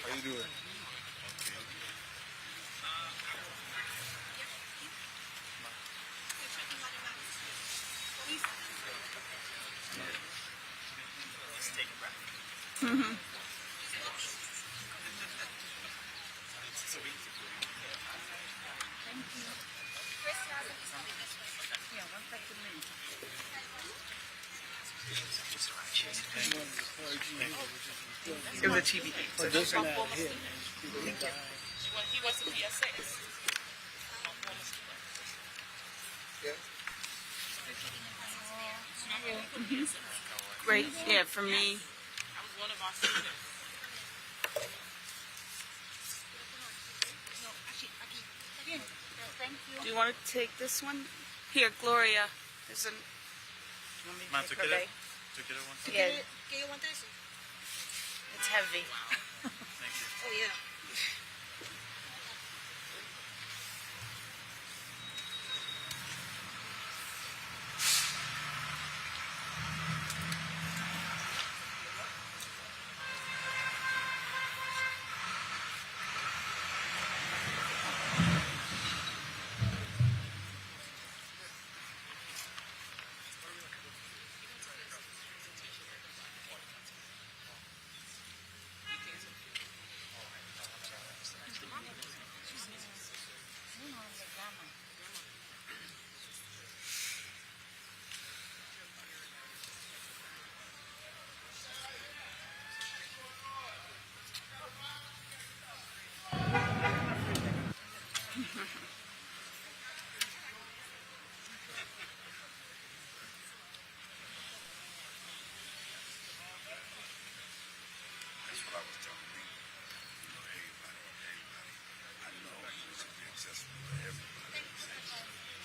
How you doing? Just take a breath. Mm-hmm. It was a TV. So This man here, man. he was a PSA. Great. Yeah, for me. I was one of our students. Do you want to take this one? Here, Gloria. There's an. Ma, tú quieres one? Yeah, ¿Qué yo aguanta eso? it's heavy. Thank you. Oh, yeah. That's what I was telling me. You know, everybody. I know it should be accessible to everybody.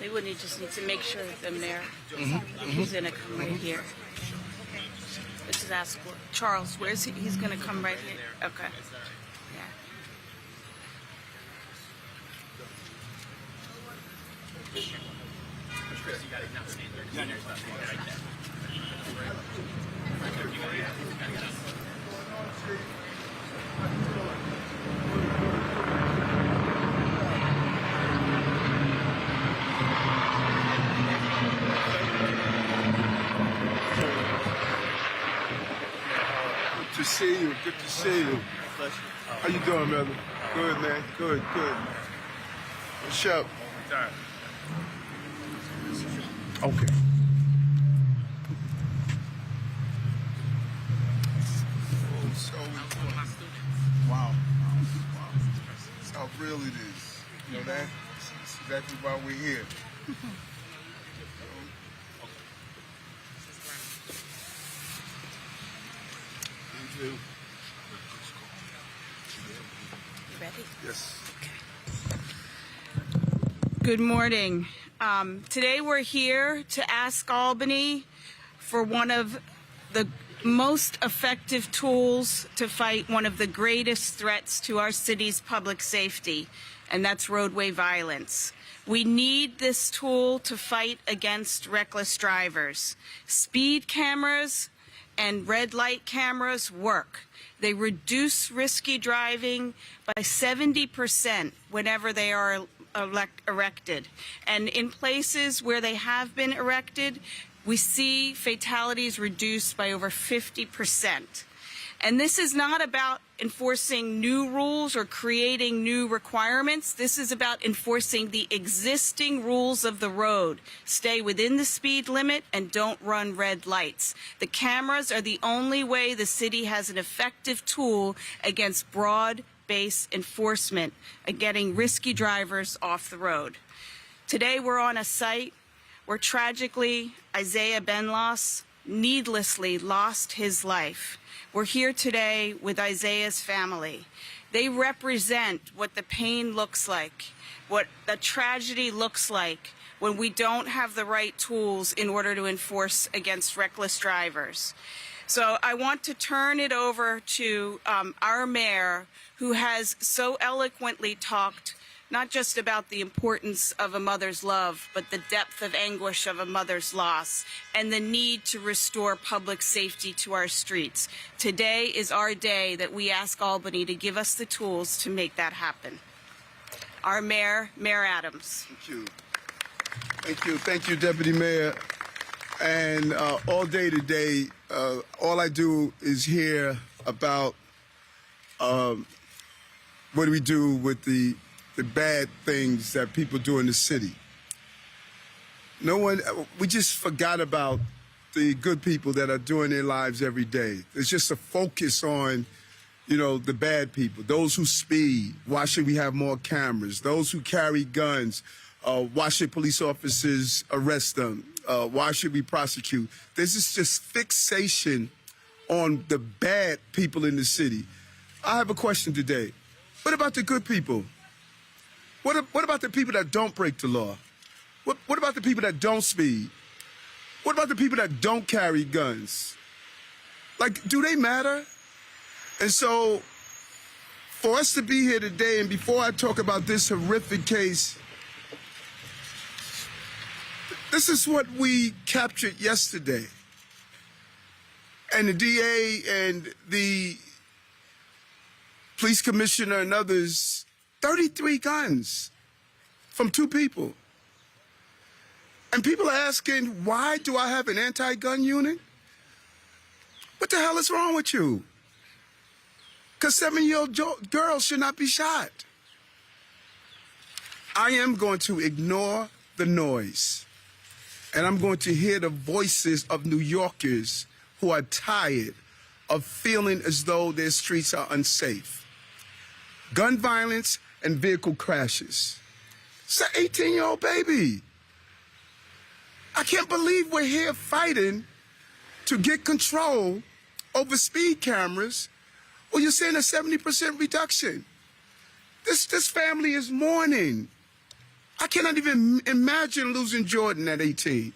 They wouldn't just need to make sure that them there. He's gonna come right here. Let's just ask Charles. Where's he? He's gonna come right here. Okay. Yeah. Good to see you. Good to see you. How you doing, brother? Good, man. Good, good. What's up? Okay. So, wow. That's how real it is. You know that? That's exactly why we're here. You too. You ready? Yes. Good morning. Today we're here to ask Albany for one of the most effective tools to fight one of the greatest threats to our city's public safety, and that's roadway violence. We need this tool to fight against reckless drivers. Speed cameras and red light cameras work. They reduce risky driving by 70% whenever they are erected. And in places where they have been erected, we see fatalities reduced by over 50%. And this is not about enforcing new rules or creating new requirements. This is about enforcing the existing rules of the road. Stay within the speed limit and don't run red lights. The cameras are the only way the city has an effective tool against broad-based enforcement and getting risky drivers off the road. Today we're on a site where tragically Isaiah Benloss needlessly lost his life. We're here today with Isaiah's family. They represent what the pain looks like, what the tragedy looks like when we don't have the right tools in order to enforce against reckless drivers. So I want to turn it over to our mayor, who has so eloquently talked not just about the importance of a mother's love, but the depth of anguish of a mother's loss and the need to restore public safety to our streets. Today is our day that we ask Albany to give us the tools to make that happen. Our mayor, Mayor Adams. Thank you. Thank you. Thank you, Deputy Mayor. And all day today, all I do is hear about what do we do with the bad things that people do in the city. We just forgot about the good people that are doing their lives every day. It's just a focus on, the bad people, those who speed. Why should we have more cameras? Those who carry guns. Why should police officers arrest them? Why should we prosecute? This is just fixation on the bad people in the city. I have a question today. What about the good people? What about the people that don't break the law? What about the people that don't speed? What about the people that don't carry guns? Do they matter? And so, for us to be here today, and before I talk about this horrific case, this is what we captured yesterday. And the DA and the police commissioner and others, 33 guns from 2 people. And people are asking, why do I have an anti-gun unit? What the hell is wrong with you? Because 7-year-old girls should not be shot. I am going to ignore the noise. And I'm going to hear the voices of New Yorkers who are tired of feeling as though their streets are unsafe. Gun violence and vehicle crashes. It's an 18-year-old baby. I can't believe we're here fighting to get control over speed cameras, or you're saying a 70% reduction. This family is mourning. I cannot even imagine losing Jordan at 18.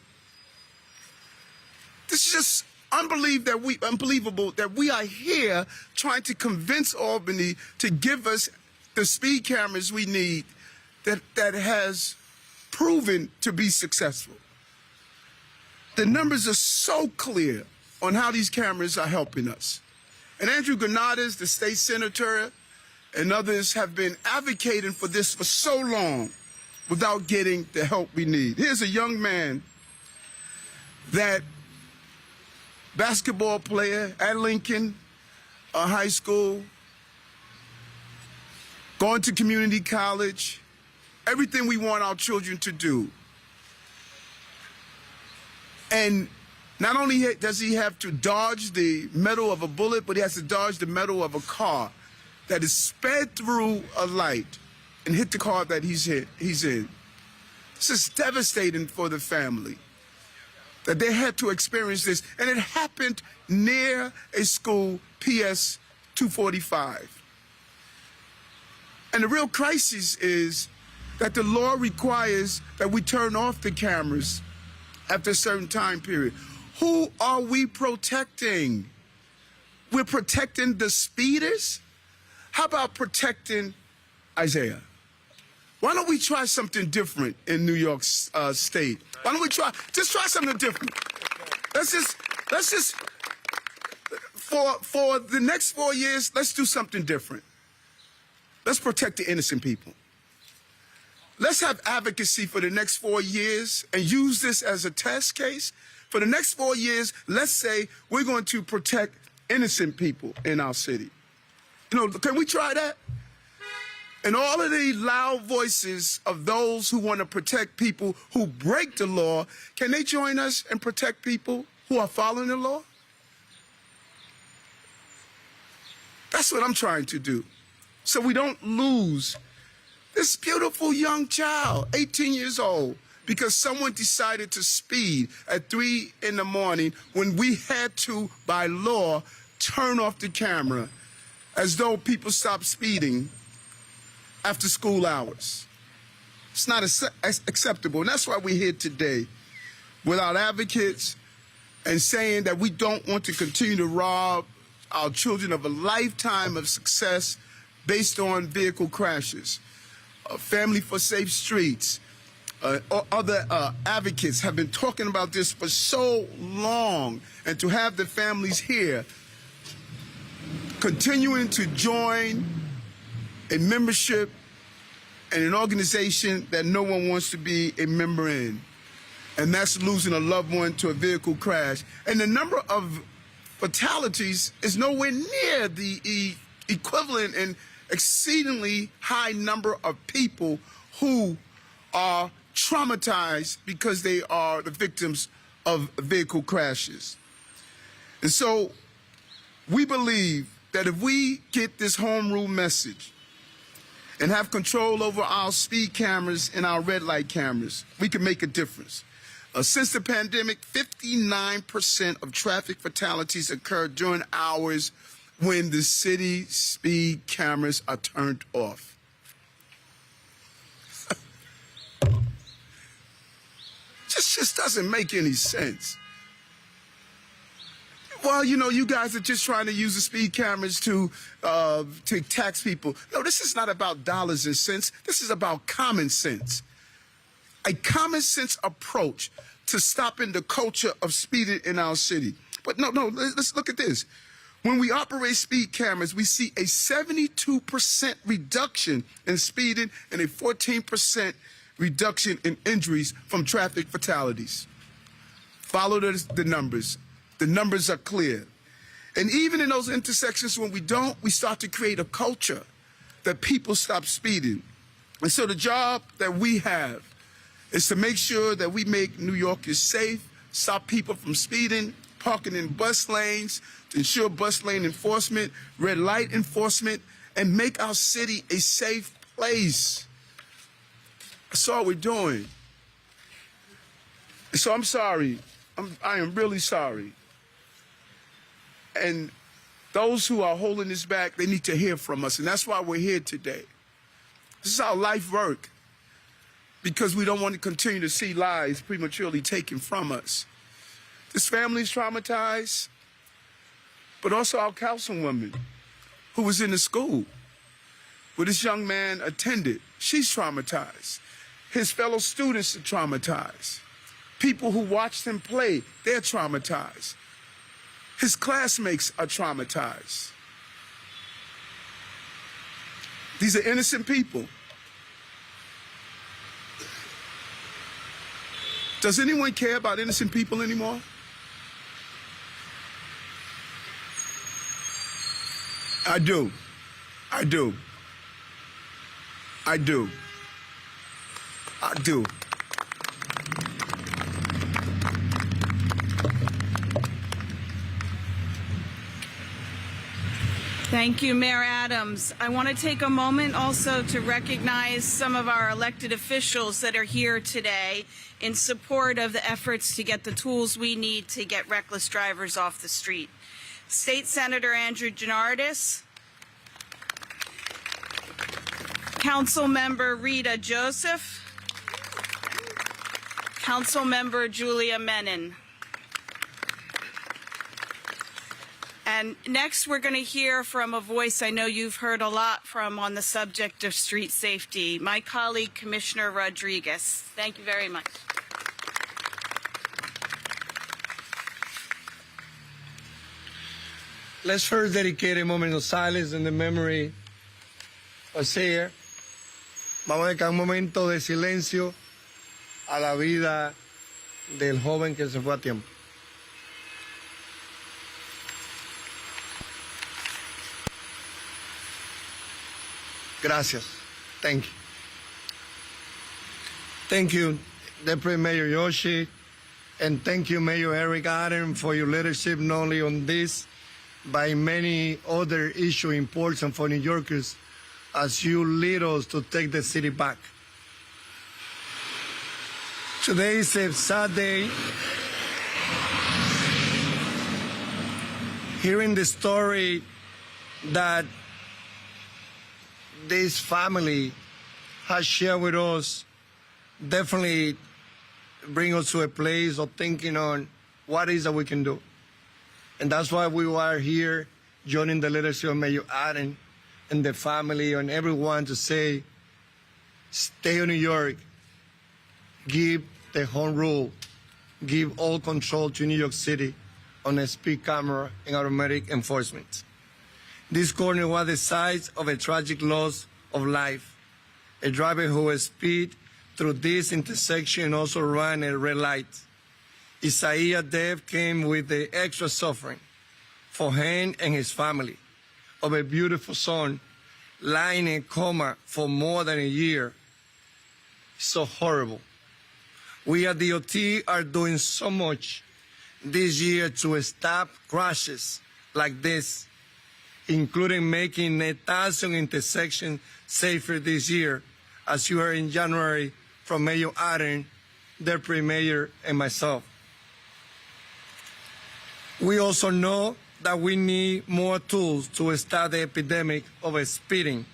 This is just unbelievable that we are here trying to convince Albany to give us the speed cameras we need that has proven to be successful. The numbers are so clear on how these cameras are helping us. And Andrew Janardis, the state senator, and others have been advocating for this for so long without getting the help we need. Here's a young man, that basketball player at Lincoln High School, going to community college, everything we want our children to do. And not only does he have to dodge the metal of a bullet, but he has to dodge the metal of a car that is sped through a light and hit the car that he's in. This is devastating for the family, that they had to experience this. And it happened near a school, PS 245. And the real crisis is that the law requires that we turn off the cameras after a certain time period. Who are we protecting? We're protecting the speeders? How about protecting Isaiah? Why don't we try something different in New York State? Why don't we try something different? Let's just, for the next 4 years, let's do something different. Let's protect the innocent people. Let's have advocacy for the next 4 years and use this as a test case. For the next 4 years, let's say we're going to protect innocent people in our city. Can we try that? And all of the loud voices of those who want to protect people who break the law, can they join us and protect people who are following the law? That's what I'm trying to do. So we don't lose This beautiful young child, 18 years old, because someone decided to speed at 3 in the morning when we had to, by law, turn off the camera as though people stopped speeding after school hours. It's not acceptable. And that's why we're here today without advocates and saying that we don't want to continue to rob our children of a lifetime of success based on vehicle crashes. Family for Safe Streets, or other advocates have been talking about this for so long, and to have the families here continuing to join a membership and an organization that no one wants to be a member in, and that's losing a loved one to a vehicle crash. And the number of fatalities is nowhere near the equivalent and exceedingly high number of people who are traumatized because they are the victims of vehicle crashes. And so we believe that if we get this home rule message and have control over our speed cameras and our red light cameras, we can make a difference. Since the pandemic, 59% of traffic fatalities occurred during hours when the city speed cameras are turned off. Just doesn't make any sense. Well, you know, you guys are just trying to use the speed cameras to tax people. No, this is not about dollars and cents. This is about common sense. A common sense approach to stopping the culture of speeding in our city. But no, let's look at this. When we operate speed cameras, we see a 72% reduction in speeding and a 14% reduction in injuries from traffic fatalities. Follow the numbers. The numbers are clear. And even in those intersections when we don't, we start to create a culture that people stop speeding. And so the job that we have is to make sure that we make New Yorkers safe, stop people from speeding, parking in bus lanes, to ensure bus lane enforcement, red light enforcement, and make our city a safe place. That's all we're doing. So I'm sorry. I am really sorry. And those who are holding this back, they need to hear from us. And that's why we're here today. This is our life work, because we don't want to continue to see lives prematurely taken from us. This family is traumatized, but also our councilwoman who was in the school where this young man attended. She's traumatized. His fellow students are traumatized. People who watched him play, they're traumatized. His classmates are traumatized. These are innocent people. Does anyone care about innocent people anymore? I do. I do. I do. I do. Thank you, Mayor Adams. I want to take a moment also to recognize some of our elected officials that are here today in support of the efforts to get the tools we need to get reckless drivers off the street. State Senator Andrew Janardis, Councilmember Rita Joseph, Councilmember Julia Menon. And next, we're going to hear from a voice I know you've heard a lot from on the subject of street safety, my colleague, Commissioner Rodriguez. Thank you very much. Let's first dedicate a moment of silence in the memory of Sayer. Vamos a dedicar un momento de silencio a la vida del joven que se fue a tiempo. Gracias. Thank you. Thank you, Deputy Mayor Yoshi, and thank you, Mayor Eric Adams, for your leadership not only on this, but many other issues important for New Yorkers as you lead us to take the city back. Today is a sad day. Hearing the story that this family has shared with us definitely bring us to a place of thinking on what is that we can do. And that's why we are here joining the leadership of Mayor Adams and the family and everyone to say, stay in New York, give the home rule, give all control to New York City on a speed camera and automatic enforcement. This corner was the site of a tragic loss of life. A driver who speed through this intersection also ran a red light. Isaiah's death came with the extra suffering for him and his family of a beautiful son lying in coma for more than a year. So horrible. We at DOT are doing so much this year to stop crashes like this, including making 1,000 intersections safer this year, as you heard in January from Mayor Adams, Deputy Mayor, and myself. We also know that we need more tools to stop the epidemic of speeding.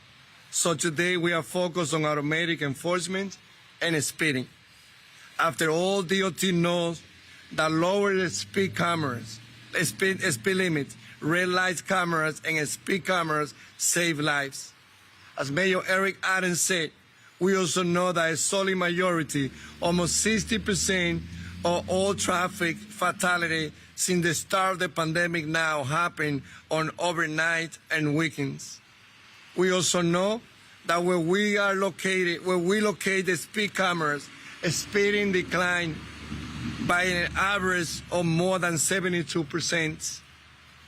So today we are focused on automatic enforcement and speeding. After all, DOT knows that lower the speed cameras, speed limits, red light cameras, and speed cameras save lives. As Mayor Eric Adams said, we also know that a solid majority, almost 60% of all traffic fatality since the start of the pandemic now happen on overnight and weekends. We also know that where we locate the speed cameras, speeding decline by an average of more than 72%.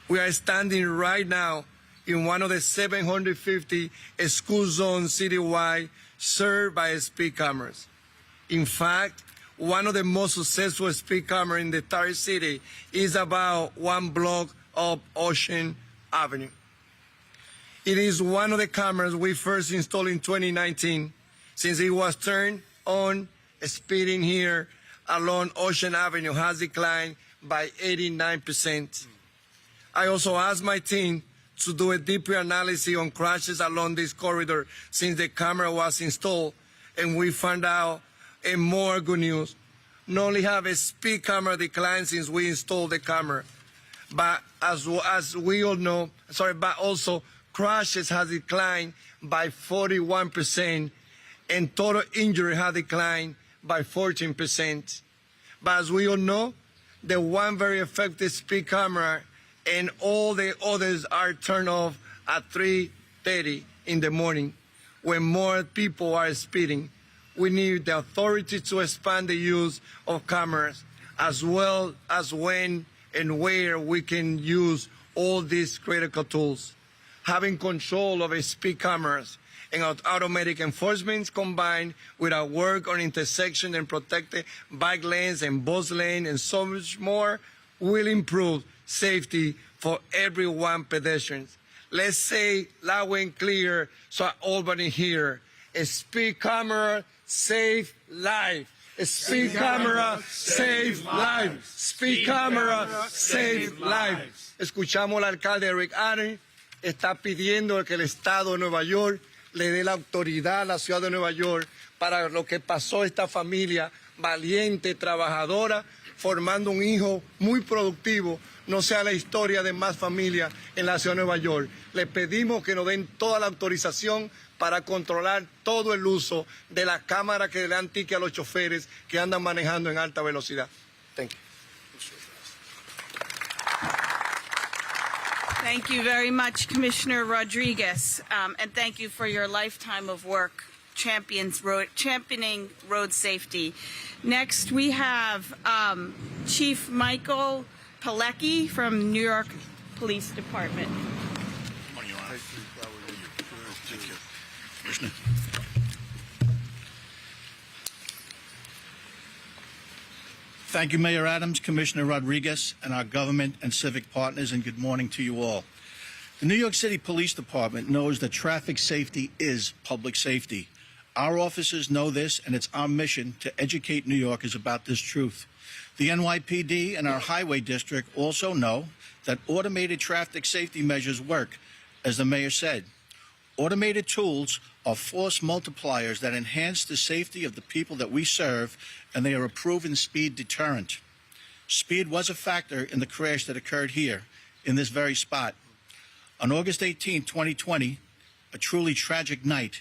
We are standing right now in one of the 750 school zones citywide served by speed cameras. In fact, one of the most successful speed cameras in the entire city is about one block up Ocean Avenue. It is one of the cameras we first installed in 2019, since it was turned on. Speeding here along Ocean Avenue has declined by 89%. I also asked my team to do a deeper analysis on crashes along this corridor since the camera was installed, and we found out more good news. Not only have a speed camera declined since we installed the camera, but as we all know, but also crashes has declined by 41%, and total injury has declined by 14%. But as we all know, the one very effective speed camera and all the others are turned off at 3:30 in the morning when more people are speeding. We need the authority to expand the use of cameras, as well as when and where we can use all these critical tools. Having control of speed cameras and automatic enforcement combined with our work on intersection and protected bike lanes and bus lanes and so much more will improve safety for everyone pedestrians. Let's say loud and clear so Albany here, a speed camera save life. A speed camera save life. Speed camera save life. Escuchamos al alcalde Eric Adams, está pidiendo que el Estado de Nueva York le dé la autoridad a la ciudad de Nueva York para lo que pasó esta familia valiente, trabajadora, formando un hijo muy productivo, no sea la historia de más familias en la ciudad de Nueva York. Le pedimos que nos den toda la autorización para controlar todo el uso de la cámara que le dan ticket a los choferes que andan manejando en alta velocidad. Thank you. Thank you very much, Commissioner Rodriguez, and thank you for your lifetime of work championing road safety. Next, we have Chief Michael Pilecki from New York Police Department. Good morning, Your Honor. Thank you. Commissioner. Thank you, Mayor Adams, Commissioner Rodriguez, and our government and civic partners, and good morning to you all. The New York City Police Department knows that traffic safety is public safety. Our officers know this, and it's our mission to educate New Yorkers about this truth. The NYPD and our highway district also know that automated traffic safety measures work, as the mayor said. Automated tools are force multipliers that enhance the safety of the people that we serve, and they are a proven speed deterrent. Speed was a factor in the crash that occurred here, in this very spot. On August 18, 2020, a truly tragic night,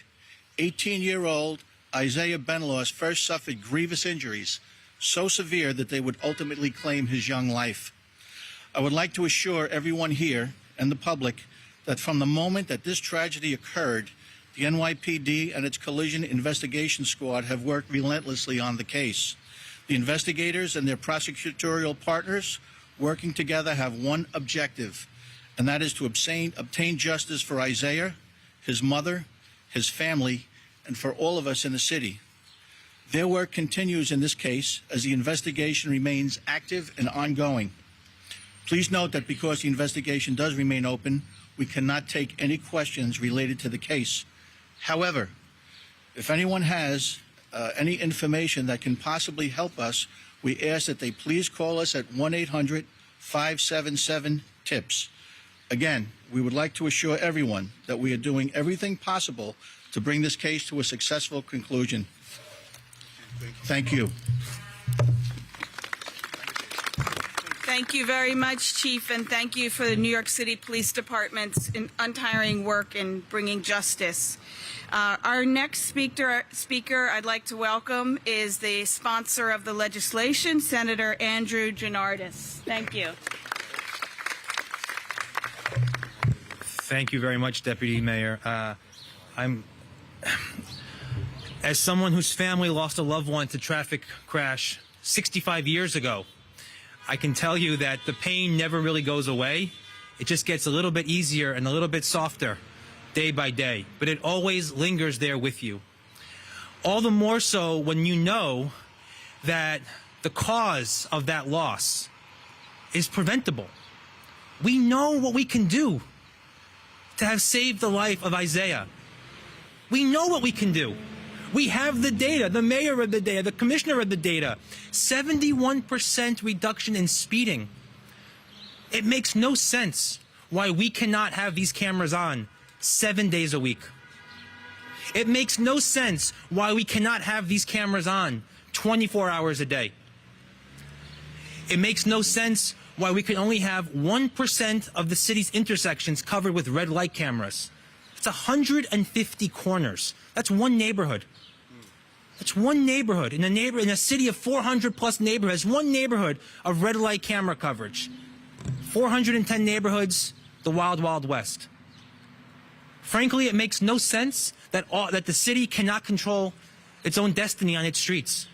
18-year-old Isaiah Benloss first suffered grievous injuries, so severe that they would ultimately claim his young life. I would like to assure everyone here and the public that from the moment that this tragedy occurred, the NYPD and its collision investigation squad have worked relentlessly on the case. The investigators and their prosecutorial partners working together have one objective, and that is to obtain justice for Isaiah, his mother, his family, and for all of us in the city. Their work continues in this case as the investigation remains active and ongoing. Please note that because the investigation does remain open, we cannot take any questions related to the case. However, if anyone has any information that can possibly help us, we ask that they please call us at 1-800-577-TIPS. Again, we would like to assure everyone that we are doing everything possible to bring this case to a successful conclusion. Thank you. Thank you very much, Chief, and thank you for the New York City Police Department's untiring work in bringing justice. Our next speaker I'd like to welcome is the sponsor of the legislation, Senator Andrew Janardis. Thank you. Thank you very much, Deputy Mayor. As someone whose family lost a loved one to traffic crash 65 years ago, I can tell you that the pain never really goes away. It just gets a little bit easier and a little bit softer day by day, but it always lingers there with you. All the more so when you know that the cause of that loss is preventable. We know what we can do to have saved the life of Isaiah. We know what we can do. We have the data, the mayor of the data, the commissioner of the data. 71% reduction in speeding. It makes no sense why we cannot have these cameras on 7 days a week. It makes no sense why we cannot have these cameras on 24 hours a day. It makes no sense why we can only have 1% of the city's intersections covered with red light cameras. It's 150 corners. That's one neighborhood. That's one neighborhood. In a city of 400 plus neighborhoods, one neighborhood of red light camera coverage. 410 neighborhoods, the wild, wild west. Frankly, it makes no sense that the city cannot control its own destiny on its streets.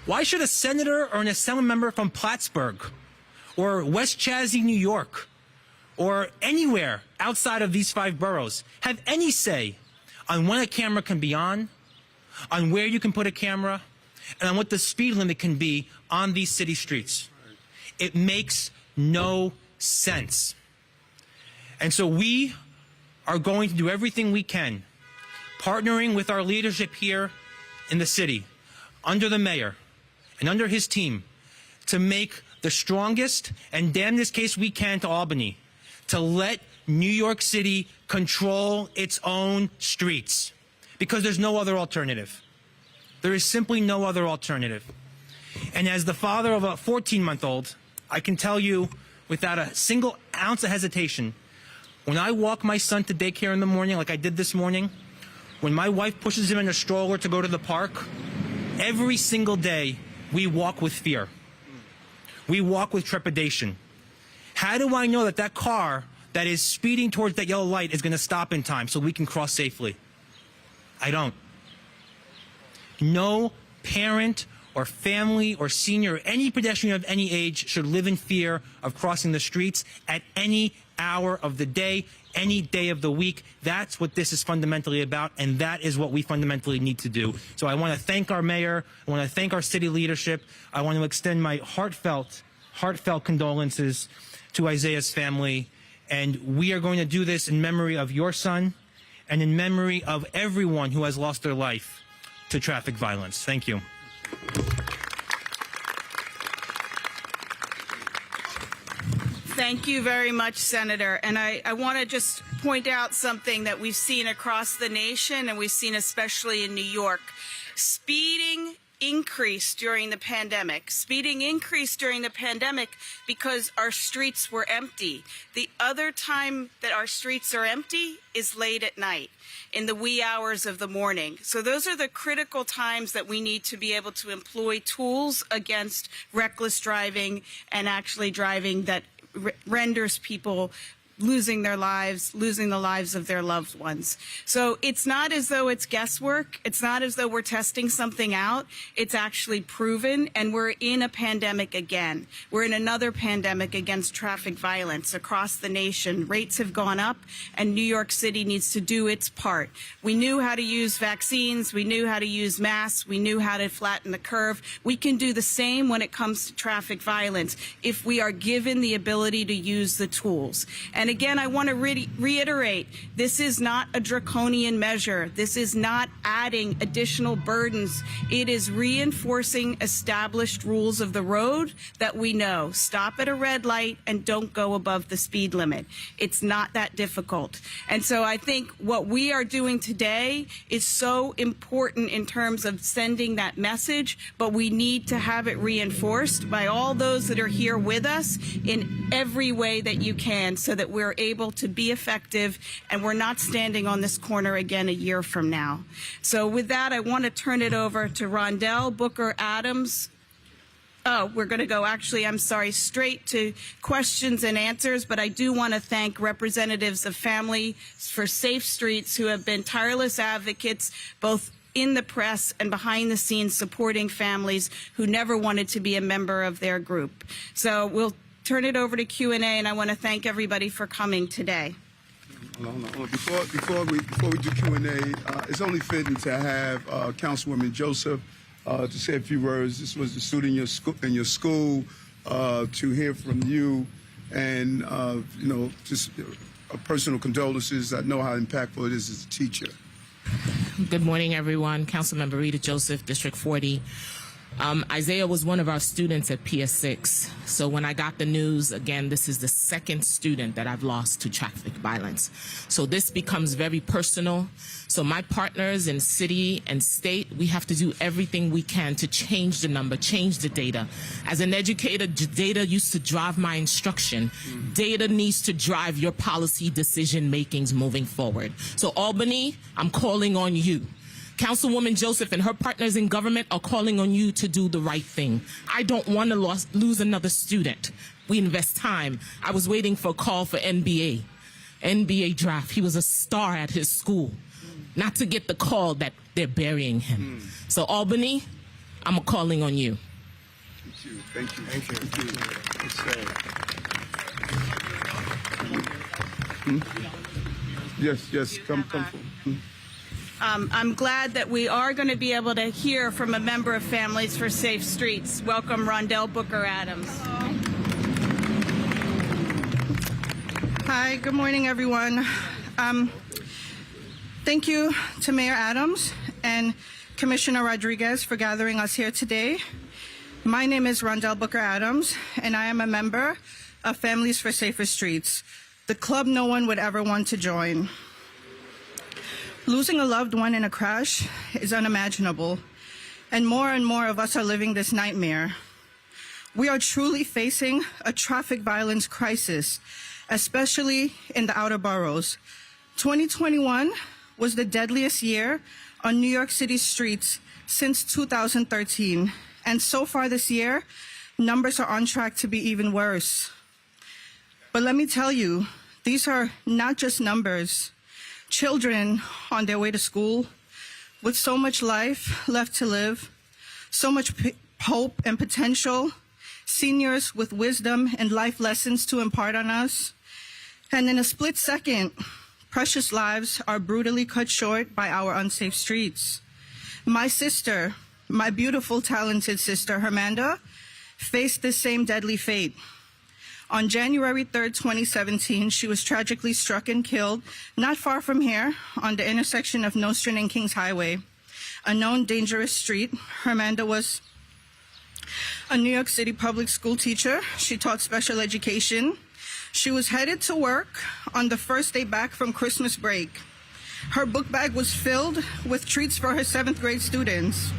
Why should a senator or an assembly member from Plattsburgh or West Chazy, New York, or anywhere outside of these 5 boroughs have any say on when a camera can be on where you can put a camera, and on what the speed limit can be on these city streets? It makes no sense. And so we are going to do everything we can, partnering with our leadership here in the city, under the mayor and under his team, to make the strongest and damnedest case we can to Albany, to let New York City control its own streets, because there's no other alternative. There is simply no other alternative. And as the father of a 14-month-old, I can tell you without a single ounce of hesitation, when I walk my son to daycare in the morning, like I did this morning, when my wife pushes him in a stroller to go to the park, every single day we walk with fear. We walk with trepidation. How do I know that that car that is speeding towards that yellow light is going to stop in time so we can cross safely? I don't. No parent or family or senior or any pedestrian of any age should live in fear of crossing the streets at any hour of the day, any day of the week. That's what this is fundamentally about, and that is what we fundamentally need to do. So I want to thank our mayor. I want to thank our city leadership. I want to extend my heartfelt condolences to Isaiah's family And we are going to do this in memory of your son and in memory of everyone who has lost their life to traffic violence. Thank you. Thank you very much, Senator. And I want to just point out something that we've seen across the nation, and we've seen especially in New York. Speeding increased during the pandemic. Speeding increased during the pandemic because our streets were empty. The other time that our streets are empty is late at night, in the wee hours of the morning. So those are the critical times that we need to be able to employ tools against reckless driving and actually driving that renders people losing their lives, losing the lives of their loved ones. So it's not as though it's guesswork. It's not as though we're testing something out. It's actually proven, and we're in a pandemic again. We're in another pandemic against traffic violence across the nation. Rates have gone up, and New York City needs to do its part. We knew how to use vaccines. We knew how to use masks. We knew how to flatten the curve. We can do the same when it comes to traffic violence if we are given the ability to use the tools. And again, I want to reiterate, this is not a draconian measure. This is not adding additional burdens. It is reinforcing established rules of the road that we know. Stop at a red light and don't go above the speed limit. It's not that difficult. And so I think what we are doing today is so important in terms of sending that message, but we need to have it reinforced by all those that are here with us in every way that you can, so that we're able to be effective and we're not standing on this corner again a year from now. So with that, I want to turn it over to Rondell Booker Adams. Oh, we're going to go, actually, I'm sorry, straight to questions and answers, but I do want to thank representatives of Families for Safe Streets who have been tireless advocates, both in the press and behind the scenes, supporting families who never wanted to be a member of their group. So we'll turn it over to Q&A, and I want to thank everybody for coming today. Hold on. Before we do Q&A, it's only fitting to have Councilwoman Joseph to say a few words. This was a student in your school, to hear from you, and just personal condolences. I know how impactful it is as a teacher. Good morning, everyone. Councilmember Rita Joseph, District 40. Isaiah was one of our students at PS6. So when I got the news, again, this is the second student that I've lost to traffic violence. So this becomes very personal. So my partners in city and state, we have to do everything we can to change the number, change the data. As an educator, data used to drive my instruction. Data needs to drive your policy decision makings moving forward. So Albany, I'm calling on you. Councilwoman Joseph and her partners in government are calling on you to do the right thing. I don't want to lose another student. We invest time. I was waiting for a call for NBA draft. He was a star at his school. Not to get the call that they're burying him. So Albany, I'm calling on you. Thank you. Yes, come forward. I'm glad that we are going to be able to hear from a member of Families for Safe Streets. Welcome, Rondell Booker Adams. Hi, good morning, everyone. Thank you to Mayor Adams and Commissioner Rodriguez for gathering us here today. My name is Rondell Booker Adams, and I am a member of Families for Safer Streets, the club no one would ever want to join. Losing a loved one in a crash is unimaginable, and more of us are living this nightmare. We are truly facing a traffic violence crisis, especially in the outer boroughs. 2021 was the deadliest year on New York City streets since 2013, and so far this year, numbers are on track to be even worse. But let me tell you, these are not just numbers. Children on their way to school with so much life left to live, so much hope and potential, seniors with wisdom and life lessons to impart on us. And in a split second, precious lives are brutally cut short by our unsafe streets. My sister, my beautiful, talented sister, Hermanda, faced the same deadly fate. On January 3rd, 2017, she was tragically struck and killed not far from here on the intersection of Nostrand and Kings Highway, a known dangerous street. Hermanda was a New York City public school teacher. She taught special education. She was headed to work on the first day back from Christmas break. Her book bag was filled with treats for her 7th grade students.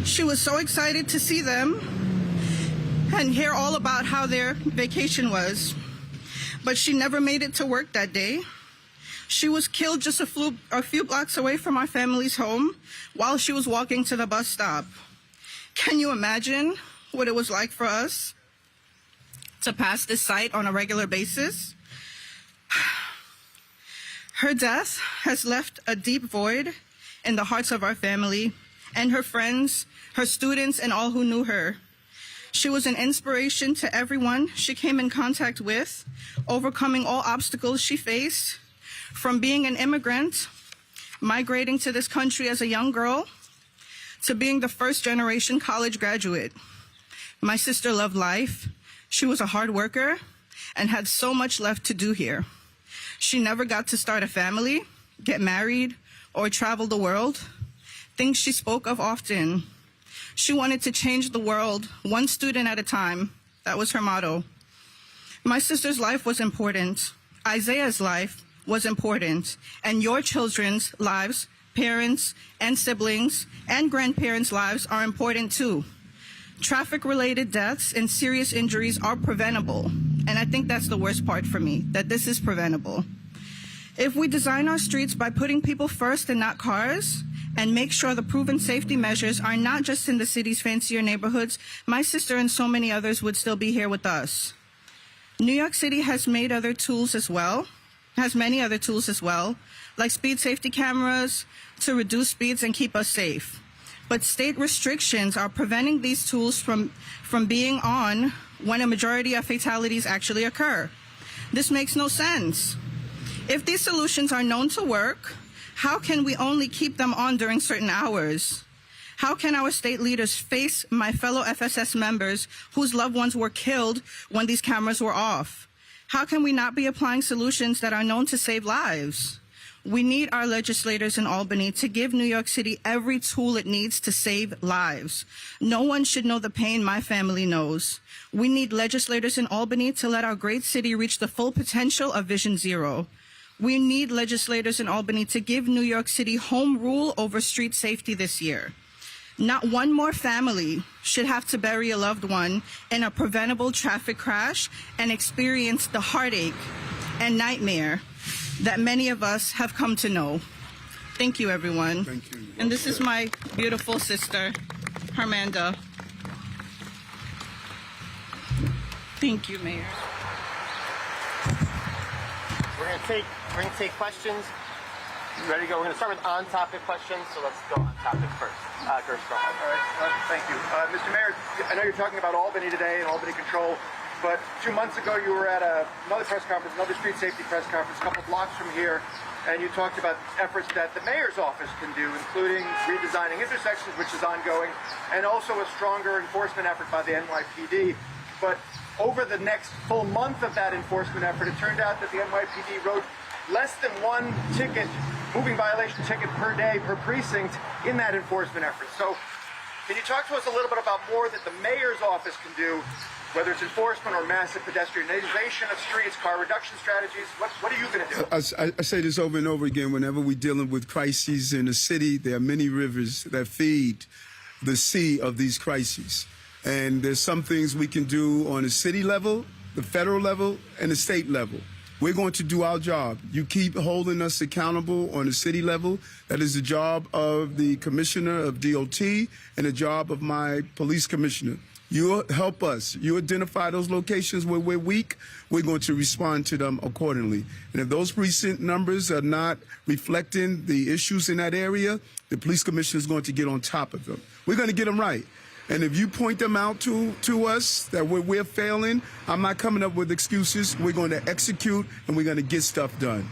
She was so excited to see them and hear all about how their vacation was. But she never made it to work that day. She was killed just a few blocks away from our family's home while she was walking to the bus stop. Can you imagine what it was like for us to pass this site on a regular basis? Her death has left a deep void in the hearts of our family and her friends, her students, and all who knew her. She was an inspiration to everyone she came in contact with, overcoming all obstacles she faced, from being an immigrant, migrating to this country as a young girl, to being the first-generation college graduate. My sister loved life. She was a hard worker and had so much left to do here. She never got to start a family, get married, or travel the world, things she spoke of often. She wanted to change the world, one student at a time. That was her motto. My sister's life was important. Isaiah's life was important. And your children's lives, parents and siblings and grandparents' lives are important too. Traffic-related deaths and serious injuries are preventable. And I think that's the worst part for me, that this is preventable. If we design our streets by putting people first and not cars, and make sure the proven safety measures are not just in the city's fancier neighborhoods, my sister and so many others would still be here with us. New York City has made other tools as well, has many other tools as well, like speed safety cameras to reduce speeds and keep us safe. But state restrictions are preventing these tools from being on when a majority of fatalities actually occur. This makes no sense. If these solutions are known to work, how can we only keep them on during certain hours? How can our state leaders face my fellow FSS members whose loved ones were killed when these cameras were off? How can we not be applying solutions that are known to save lives? We need our legislators in Albany to give New York City every tool it needs to save lives. No one should know the pain my family knows. We need legislators in Albany to let our great city reach the full potential of Vision Zero. We need legislators in Albany to give New York City home rule over street safety this year. Not one more family should have to bury a loved one in a preventable traffic crash and experience the heartache and nightmare that many of us have come to know. Thank you, everyone. Thank you. And this is my beautiful sister, Hermanda. Thank you, Mayor. We're going to take questions. You ready to go? We're going to start with on-topic questions, so let's go on-topic first. Gersh, go ahead. All right, thank you. Mr. Mayor, I know you're talking about Albany today and Albany Control, but 2 months ago you were at another press conference, another street safety press conference, a couple blocks from here, and you talked about efforts that the mayor's office can do, including redesigning intersections, which is ongoing, and also a stronger enforcement effort by the NYPD. But over the next full month of that enforcement effort, it turned out that the NYPD wrote less than one ticket, moving violation ticket per day, per precinct in that enforcement effort. So can you talk to us a little bit about more that the mayor's office can do, whether it's enforcement or massive pedestrianization of streets, car reduction strategies? What are you going to do? I say this over and over again. Whenever we're dealing with crises in a city, there are many rivers that feed the sea of these crises. And there's some things we can do on the city level, the federal level, and the state level. We're going to do our job. You keep holding us accountable on the city level. That is the job of the commissioner of DOT and the job of my police commissioner. You help us. You identify those locations where we're weak. We're going to respond to them accordingly. And if those precinct numbers are not reflecting the issues in that area, the police commissioner is going to get on top of them. We're going to get them right. And if you point them out to us that we're failing, I'm not coming up with excuses. We're going to execute, and we're going to get stuff done.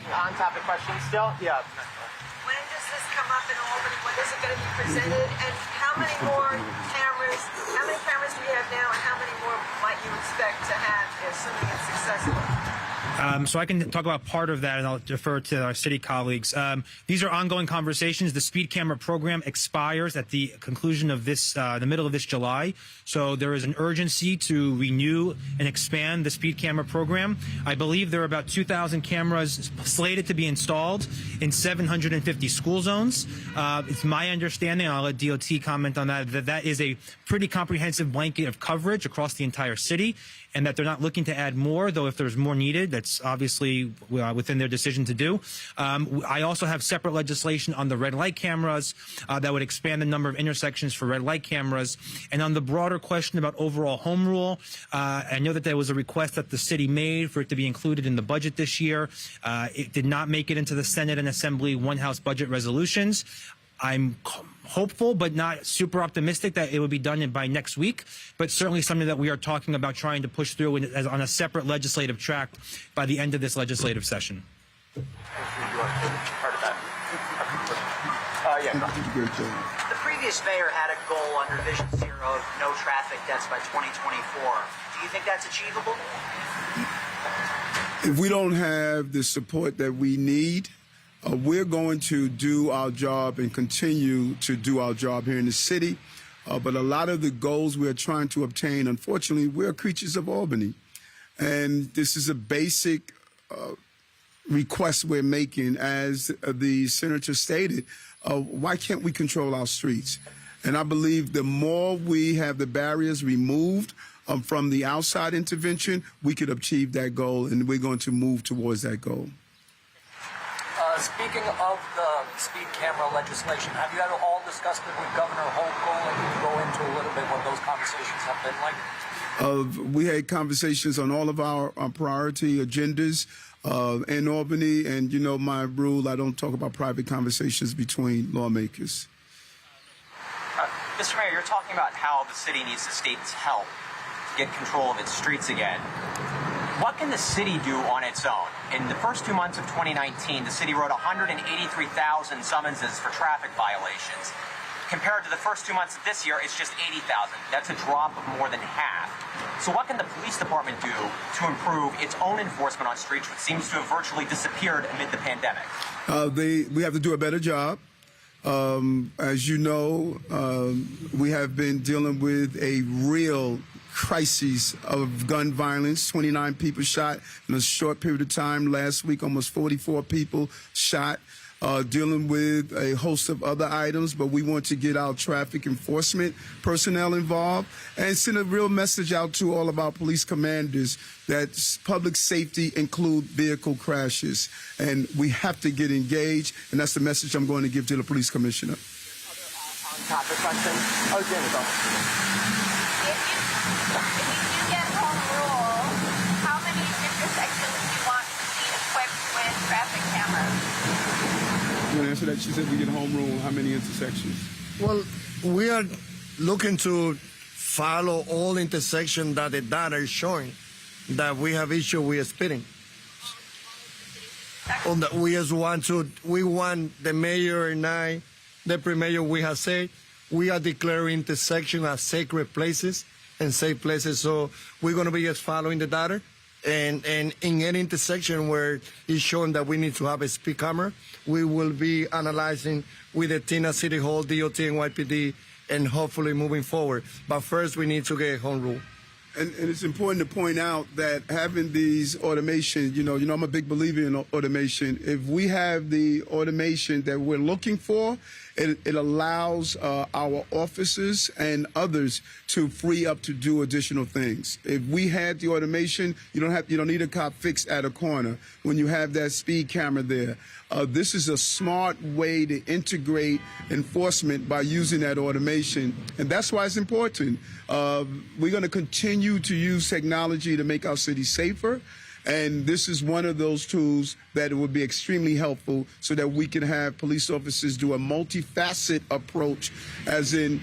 On-topic question still? Yeah. When does this come up in Albany? When is it going to be presented? And how many more cameras cameras. How many cameras do you have now, and how many more might you expect to have, assuming it's successful? So I can talk about part of that, and I'll defer to our city colleagues. These are ongoing conversations. The speed camera program expires at the conclusion of this, the middle of this July. So there is an urgency to renew and expand the speed camera program. I believe there are about 2,000 cameras slated to be installed in 750 school zones. It's my understanding, I'll let DOT comment on that, that that is a pretty comprehensive blanket of coverage across the entire city, and that they're not looking to add more, though if there's more needed, that's obviously within their decision to do. I also have separate legislation on the red light cameras that would expand the number of intersections for red light cameras. And on the broader question about overall home rule, I know that there was a request that the city made for it to be included in the budget this year. It did not make it into the Senate and Assembly one-house budget resolutions. I'm hopeful, but not super optimistic that it would be done by next week, but certainly something that we are talking about trying to push through on a separate legislative track by the end of this legislative session. Part of that. The previous mayor had a goal under Vision Zero of no traffic deaths by 2024. Do you think that's achievable? If we don't have the support that we need, we're going to do our job and continue to do our job here in the city. But a lot of the goals we're trying to obtain, unfortunately, we're creatures of Albany. And this is a basic request we're making. As the senator stated, why can't we control our streets? And I believe the more we have the barriers removed from the outside intervention, we could achieve that goal, and we're going to move towards that goal. Speaking of the speed camera legislation, have you all discussed it with Governor Hochul, and can you go into a little bit what those conversations have been like? We had conversations on all of our priority agendas in Albany, and you know my rule, I don't talk about private conversations between lawmakers. Mr. Mayor, you're talking about how the city needs the state's help to get control of its streets again. What can the city do on its own? In the first 2 months of 2019, the city wrote 183,000 summonses for traffic violations. Compared to the first 2 months of this year, it's just 80,000. That's a drop of more than half. So what can the police department do to improve its own enforcement on streets, which seems to have virtually disappeared amid the pandemic? We have to do a better job. As you know, we have been dealing with a real crises of gun violence. 29 people shot in a short period of time. Last week, almost 44 people shot, dealing with a host of other items. But we want to get our traffic enforcement personnel involved and send a real message out to all of our police commanders that public safety include vehicle crashes. And we have to get engaged. And that's the message I'm going to give to the police commissioner. On-topic question. Oh, Janet, If you do get home rule, how many intersections do you want to be equipped with traffic cameras? You want to answer that? She said we get home rule. How many intersections? Well, we are looking to follow all intersections that the data is showing that we have issue with speeding. We want the mayor and I, the premier, we have said, we are declaring intersections as sacred places and safe places. So we're going to be just following the data. And in any intersection where it's shown that we need to have a speed camera, we will be analyzing with the Tina City Hall, DOT, and YPD, and hopefully moving forward. But first, we need to get home rule. And it's important to point out that having these automation, you know, I'm a big believer in automation. If we have the automation that we're looking for, it allows our officers and others to free up to do additional things. If we had the automation, you don't need a cop fixed at a corner when you have that speed camera there. This is a smart way to integrate enforcement by using that automation, and that's why it's important. We're going to continue to use technology to make our city safer, and this is one of those tools that would be extremely helpful so that we can have police officers do a multifaceted approach, as in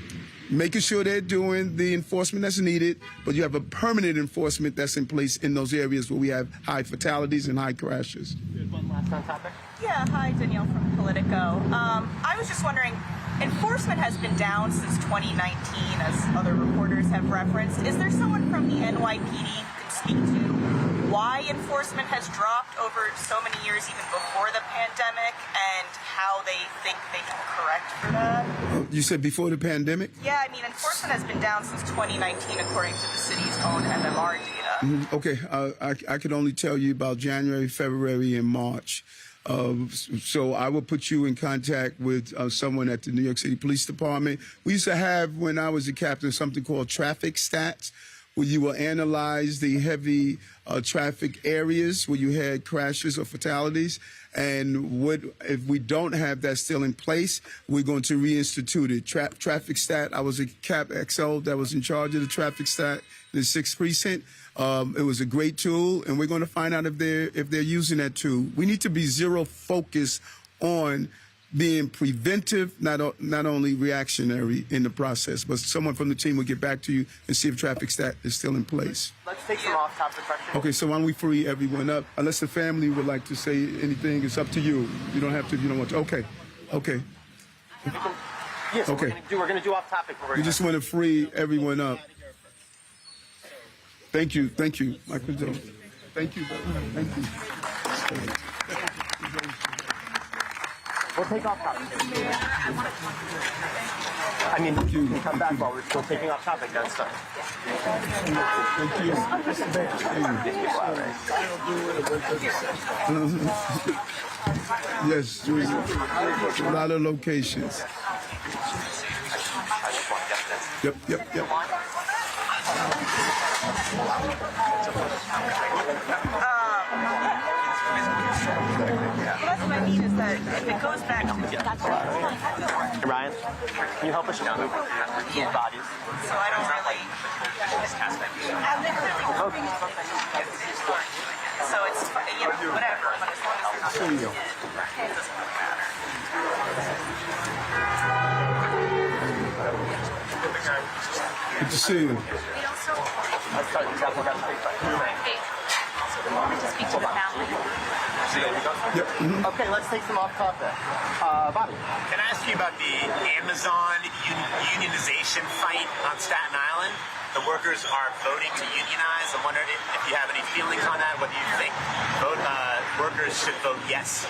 making sure they're doing the enforcement that's needed, but you have a permanent enforcement that's in place in those areas where we have high fatalities and high crashes. One last on topic. Yeah, hi, Danielle from Politico. I was just wondering, Enforcement has been down since 2019, as other reporters have referenced. Is there someone from the NYPD who can speak to why enforcement has dropped over so many years, even before the pandemic, and how they think they can correct for that? You said before the pandemic? Yeah, I mean, enforcement has been down since 2019, according to the city's own MMR data. Okay, I could only tell you about January, February, and March. So I will put you in contact with someone at the New York City Police Department. We used to have, when I was a captain, something called traffic stats, where you will analyze the heavy traffic areas where you had crashes or fatalities. And what if we don't have that still in place, we're going to reinstitute it. Traffic stat, I was a Cap XO that was in charge of the traffic stat in the 6th precinct. It was a great tool, and we're going to find out if they're using that tool. We need to be zero focused on being preventive, not only reactionary in the process. But someone from the team will get back to you and see if traffic stat is still in place. Let's take some off-topic questions. Okay, so why don't we free everyone up? Unless the family would like to say anything, it's up to you. You don't have to if you don't want to. Okay. Yes, Okay. we're going to do off-topic. We just want to free everyone up. Thank you, Michael Jones. Thank you. We'll take off-topic. I mean, you can come back while we're still taking off-topic. That's fine. Yes, there's a lot of locations. Yep. That's what I mean, is that if it goes back to Ryan, can you help us down move bodies? so I don't really. So it's whatever, but as long as they're not, it doesn't really matter. Good to see you. I wanted to speak to the family. Okay, let's take some off-topic. Bobby. Can I ask you about the Amazon unionization fight on Staten Island? The workers are voting to unionize. I'm wondering if you have any feelings on that. Whether you think workers should vote yes.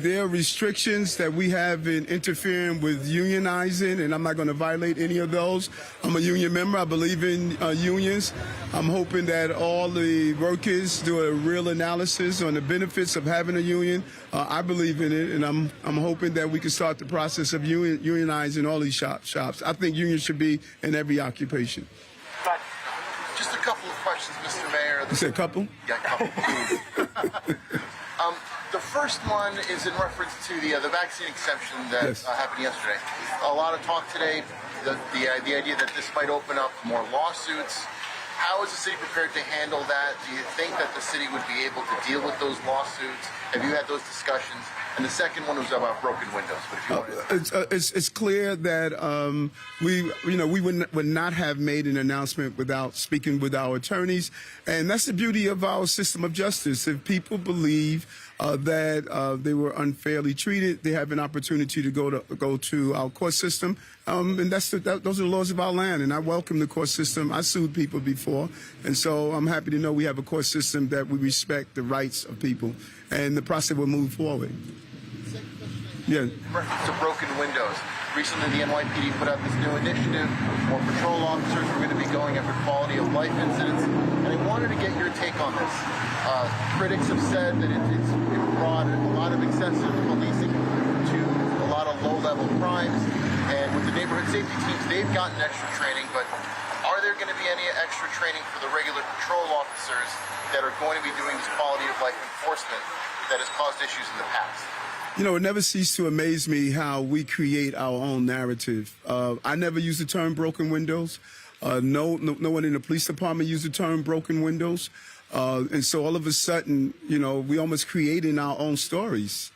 There are restrictions that we have in interfering with unionizing, and I'm not going to violate any of those. I'm a union member. I believe in unions. I'm hoping that all the workers do a real analysis on the benefits of having a union. I believe in it, and I'm hoping that we can start the process of unionizing all these shops. I think unions should be in every occupation. Just a couple of questions, Mr. Mayor. You said a couple? Yeah, a couple. The first one is in reference to the vaccine exemption that happened yesterday. A lot of talk today, the idea that this might open up more lawsuits. How is the city prepared to handle that? Do you think that the city would be able to deal with those lawsuits? Have you had those discussions? And the second one was about broken windows. But if you want to... It's clear that we would not have made an announcement without speaking with our attorneys, and that's the beauty of our system of justice. If people believe that they were unfairly treated, they have an opportunity to go to our court system, and those are the laws of our land. And I welcome the court system. I sued people before, and so I'm happy to know we have a court system that we respect the rights of people, and the process will move forward. Yeah. To broken windows. Recently, the NYPD put out this new initiative. More patrol officers are going to be going after quality of life incidents, and I wanted to get your take on this. Critics have said that it's brought a lot of excessive policing to a lot of low-level crimes, and with the neighborhood safety teams, they've gotten extra training, but are there going to be any extra training for the regular patrol officers that are going to be doing this quality of life enforcement that has caused issues in the past? It never ceased to amaze me how we create our own narrative. I never used the term broken windows. No one in the police department used the term broken windows. And so all of a sudden, we almost creating our own stories.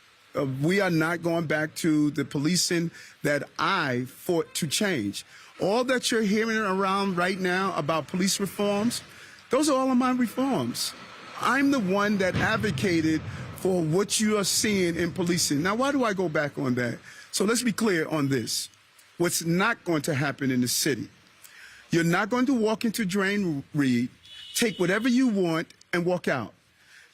We are not going back to the policing that I fought to change. All that you're hearing around right now about police reforms, those are all of my reforms. I'm the one that advocated for what you are seeing in policing. Now, why do I go back on that? So let's be clear on this. What's not going to happen in the city? You're not going to walk into Drain Reed, take whatever you want, and walk out.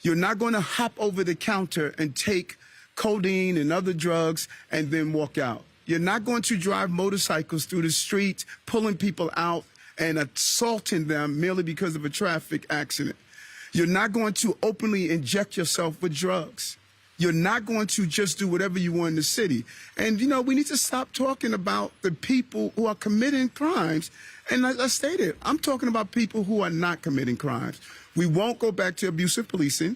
You're not going to hop over the counter and take codeine and other drugs and then walk out. You're not going to drive motorcycles through the streets, pulling people out and assaulting them merely because of a traffic accident. You're not going to openly inject yourself with drugs. You're not going to just do whatever you want in the city. And, you know, we need to stop talking about the people who are committing crimes. And as I stated, I'm talking about people who are not committing crimes. We won't go back to abusive policing.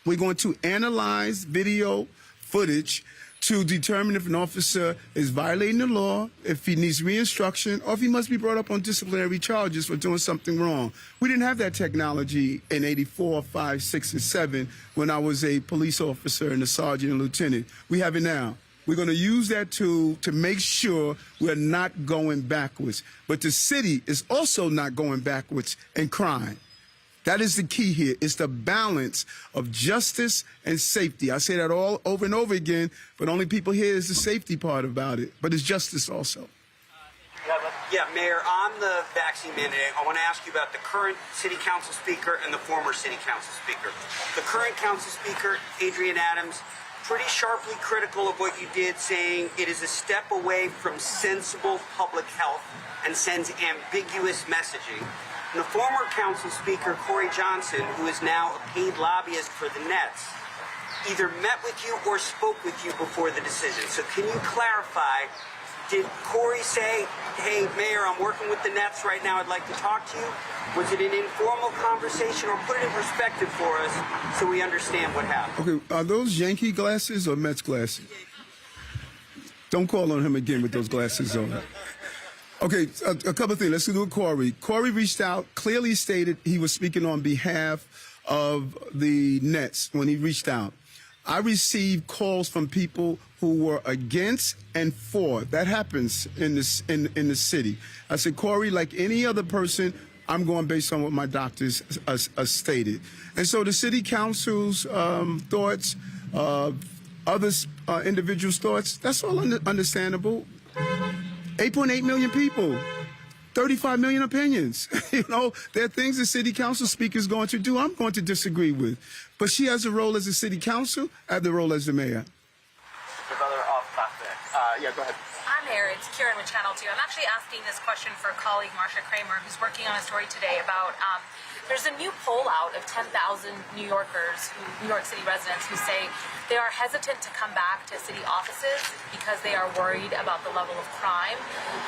We're going to analyze video footage to determine if an officer is violating the law, if he needs re-instruction, or if he must be brought up on disciplinary charges for doing something wrong. We didn't have that technology in 84, 5, 6, and 7 when I was a police officer and a sergeant and lieutenant. We have it now. We're going to use that tool to make sure we're not going backwards. But the city is also not going backwards in crime. That is the key here. It's the balance of justice and safety. I say that all over and over again, but only people hear is the safety part about it. But it's justice also. Yeah, Mayor, on the vaccine mandate, I want to ask you about the current city council speaker and the former city council speaker. The current council speaker, Adrian Adams, pretty sharply critical of what you did, saying it is a step away from sensible public health and sends ambiguous messaging. And the former council speaker, Corey Johnson, who is now a paid lobbyist for the Nets, either met with you or spoke with you before the decision. So can you clarify, did Corey say, hey, Mayor, I'm working with the Nets right now, I'd like to talk to you? Was it an informal conversation, or put it in perspective for us so we understand what happened? Okay, are those Yankee glasses or Mets glasses? Don't call on him again with those glasses on. Okay, a couple of things. Let's do with Corey. Corey reached out, clearly stated he was speaking on behalf of the Nets when he reached out. I received calls from people who were against and for. That happens in this in the city. I said, Corey, like any other person, I'm going based on what my doctors stated. And so the city council's thoughts, others individuals' thoughts, that's all understandable. 8.8 million people, 35 million opinions. You know, there are things the city council speaker is going to do I'm going to disagree with. But she has a role as a city council, I have the role as the mayor. The brother off topic. Yeah, go ahead. Hi, Mayor. It's Kieran with Channel 2. I'm actually asking this question for colleague Marsha Kramer, who's working on a story today about there's a new poll out of 10,000 New Yorkers, New York City residents, who say they are hesitant to come back to city offices because they are worried about the level of crime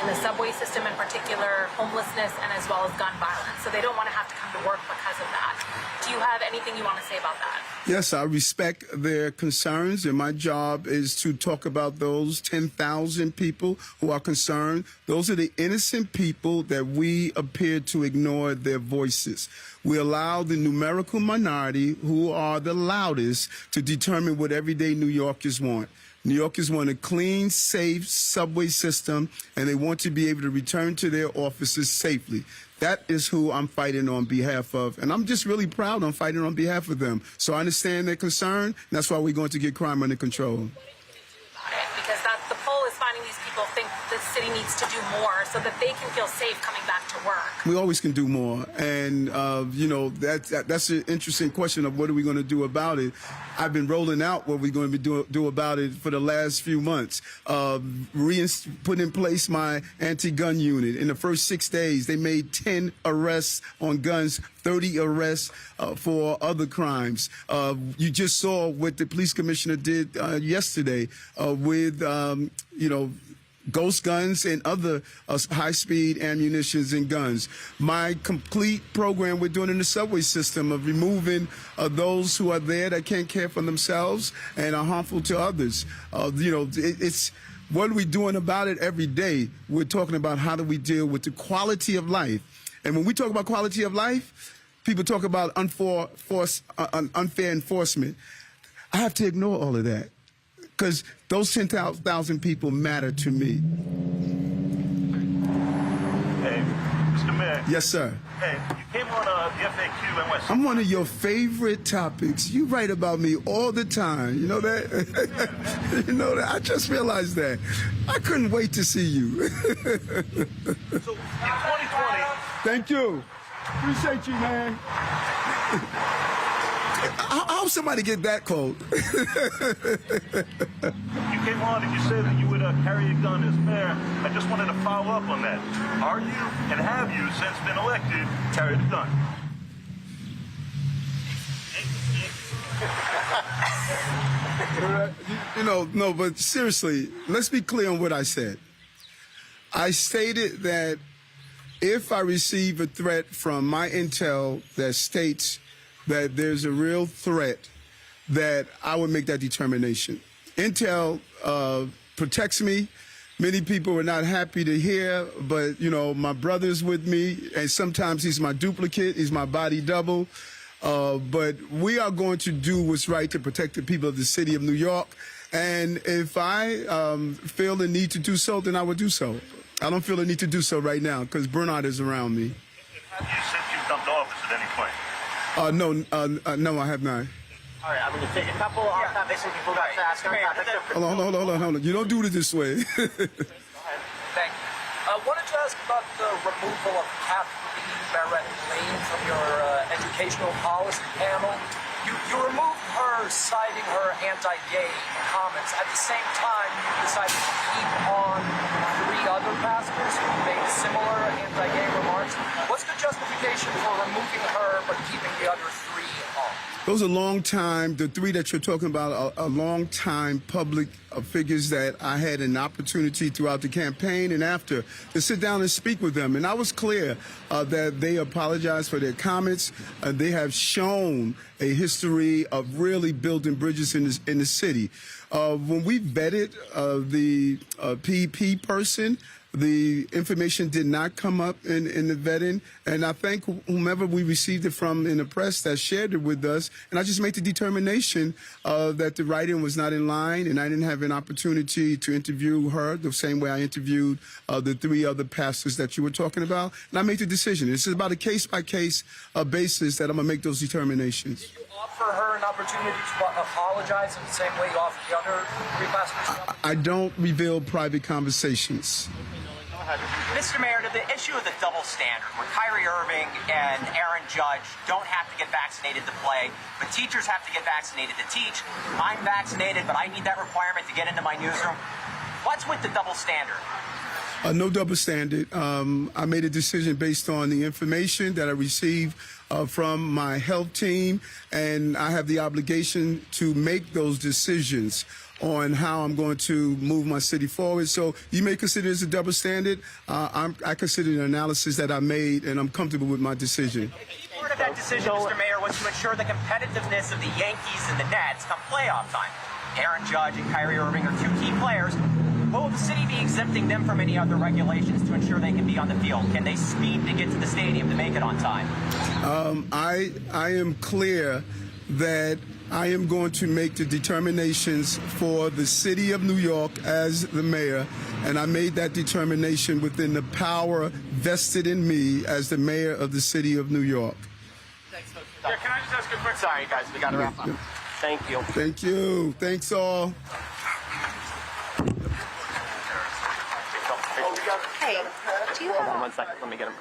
in the subway system, in particular, homelessness, and as well as gun violence. So they don't want to have to come to work because of that. Do you have anything you want to say about that? Yes, I respect their concerns, and my job is to talk about those 10,000 people who are concerned. Those are the innocent people that we appear to ignore their voices. We allow the numerical minority, who are the loudest, to determine what everyday New Yorkers want. New Yorkers want a clean, safe subway system, and they want to be able to return to their offices safely. That is who I'm fighting on behalf of, and I'm just really proud I'm fighting on behalf of them. So I understand their concern, and that's why we're going to get crime under control. Because the poll is finding these people think the city needs to do more so that they can feel safe coming back to work. We always can do more, and you know that's an interesting question of what are we going to do about it. I've been rolling out what we're going to do about it for the last few months. Put in place my anti-gun unit. In the first 6 days, they made 10 arrests on guns, 30 arrests for other crimes. You just saw what the police commissioner did yesterday with you know, ghost guns and other high-speed ammunitions and guns. My complete program we're doing in the subway system of removing those who are there that can't care for themselves and are harmful to others. You know, it's what are we doing about it every day? We're talking about how do we deal with the quality of life. And when we talk about quality of life, people talk about unfair enforcement. I have to ignore all of that, because those 10,000 people matter to me. Hey, Mr. Mayor. Yes, sir. Hey, you came on the FAQ and West. I'm one of your favorite topics. You write about me all the time. You know that? You know that? I just realized that. I couldn't wait to see you. So, in 2020... Thank you. Appreciate you, man. I hope somebody get that quote. You came on and you said that you would carry a gun as mayor. I just wanted to follow up on that. Are you, and have you, since been elected, carried a gun? No, but seriously, let's be clear on what I said. I stated that if I receive a threat from my intel that states that there's a real threat, that I would make that determination. Intel protects me. Many people are not happy to hear, but, my brother's with me, and sometimes he's my duplicate, he's my body double. But we are going to do what's right to protect the people of the city of New York. And if I feel the need to do so, then I will do so. I don't feel the need to do so right now because Bernard is around me. Have you since you dumped office at any point? No, I have not. All right, I'm going to take a couple off topics and people got to ask. Hold on. You don't do it this way. Thank you. I wanted to ask about the removal of Kathleen Barrett-Lane from your educational policy panel. You removed her, citing her anti-gay comments. At the same time, you decided to keep on 3 other pastors who made similar anti-gay remarks. What's the justification for removing her but keeping the other 3 on? Those are the 3 that you're talking about are long-time public figures that I had an opportunity throughout the campaign and after to sit down and speak with them. And I was clear that they apologized for their comments. They have shown a history of really building bridges in the city. When we vetted the PP person, the information did not come up in the vetting, and I thank whomever we received it from in the press that shared it with us, and I just made the determination that the writing was not in line, and I didn't have an opportunity to interview her the same way I interviewed the 3 other pastors that you were talking about, and I made the decision. This is about a case-by-case basis that I'm going to make those determinations. Did you offer her an opportunity to apologize in the same way you offered the other 3 pastors? I don't reveal private conversations. Mr. Mayor, to the issue of the double standard, where Kyrie Irving and Aaron Judge don't have to get vaccinated to play, but teachers have to get vaccinated to teach. I'm vaccinated, but I need that requirement to get into my newsroom. What's with the double standard? No double standard. I made a decision based on the information that I received from my health team, and I have the obligation to make those decisions on how I'm going to move my city forward. So you may consider this a double standard. I consider the analysis that I made, and I'm comfortable with my decision. Part of that decision, Mr. Mayor, was to ensure the competitiveness of the Yankees and the Nets come playoff time. Aaron Judge and Kyrie Irving are 2 key players. Will the city be exempting them from any other regulations to ensure they can be on the field? Can they speed to get to the stadium to make it on time? I am clear that I am going to make the determinations for the city of New York as the mayor, and I made that determination within the power vested in me as the mayor of the city of New York. Thanks, folks. Yeah, can I just ask a quick... Sorry, guys, we got to wrap up. Thank you. Thank you. Thanks, all. Hey, do you Hold have... on 1 second. Let me get him.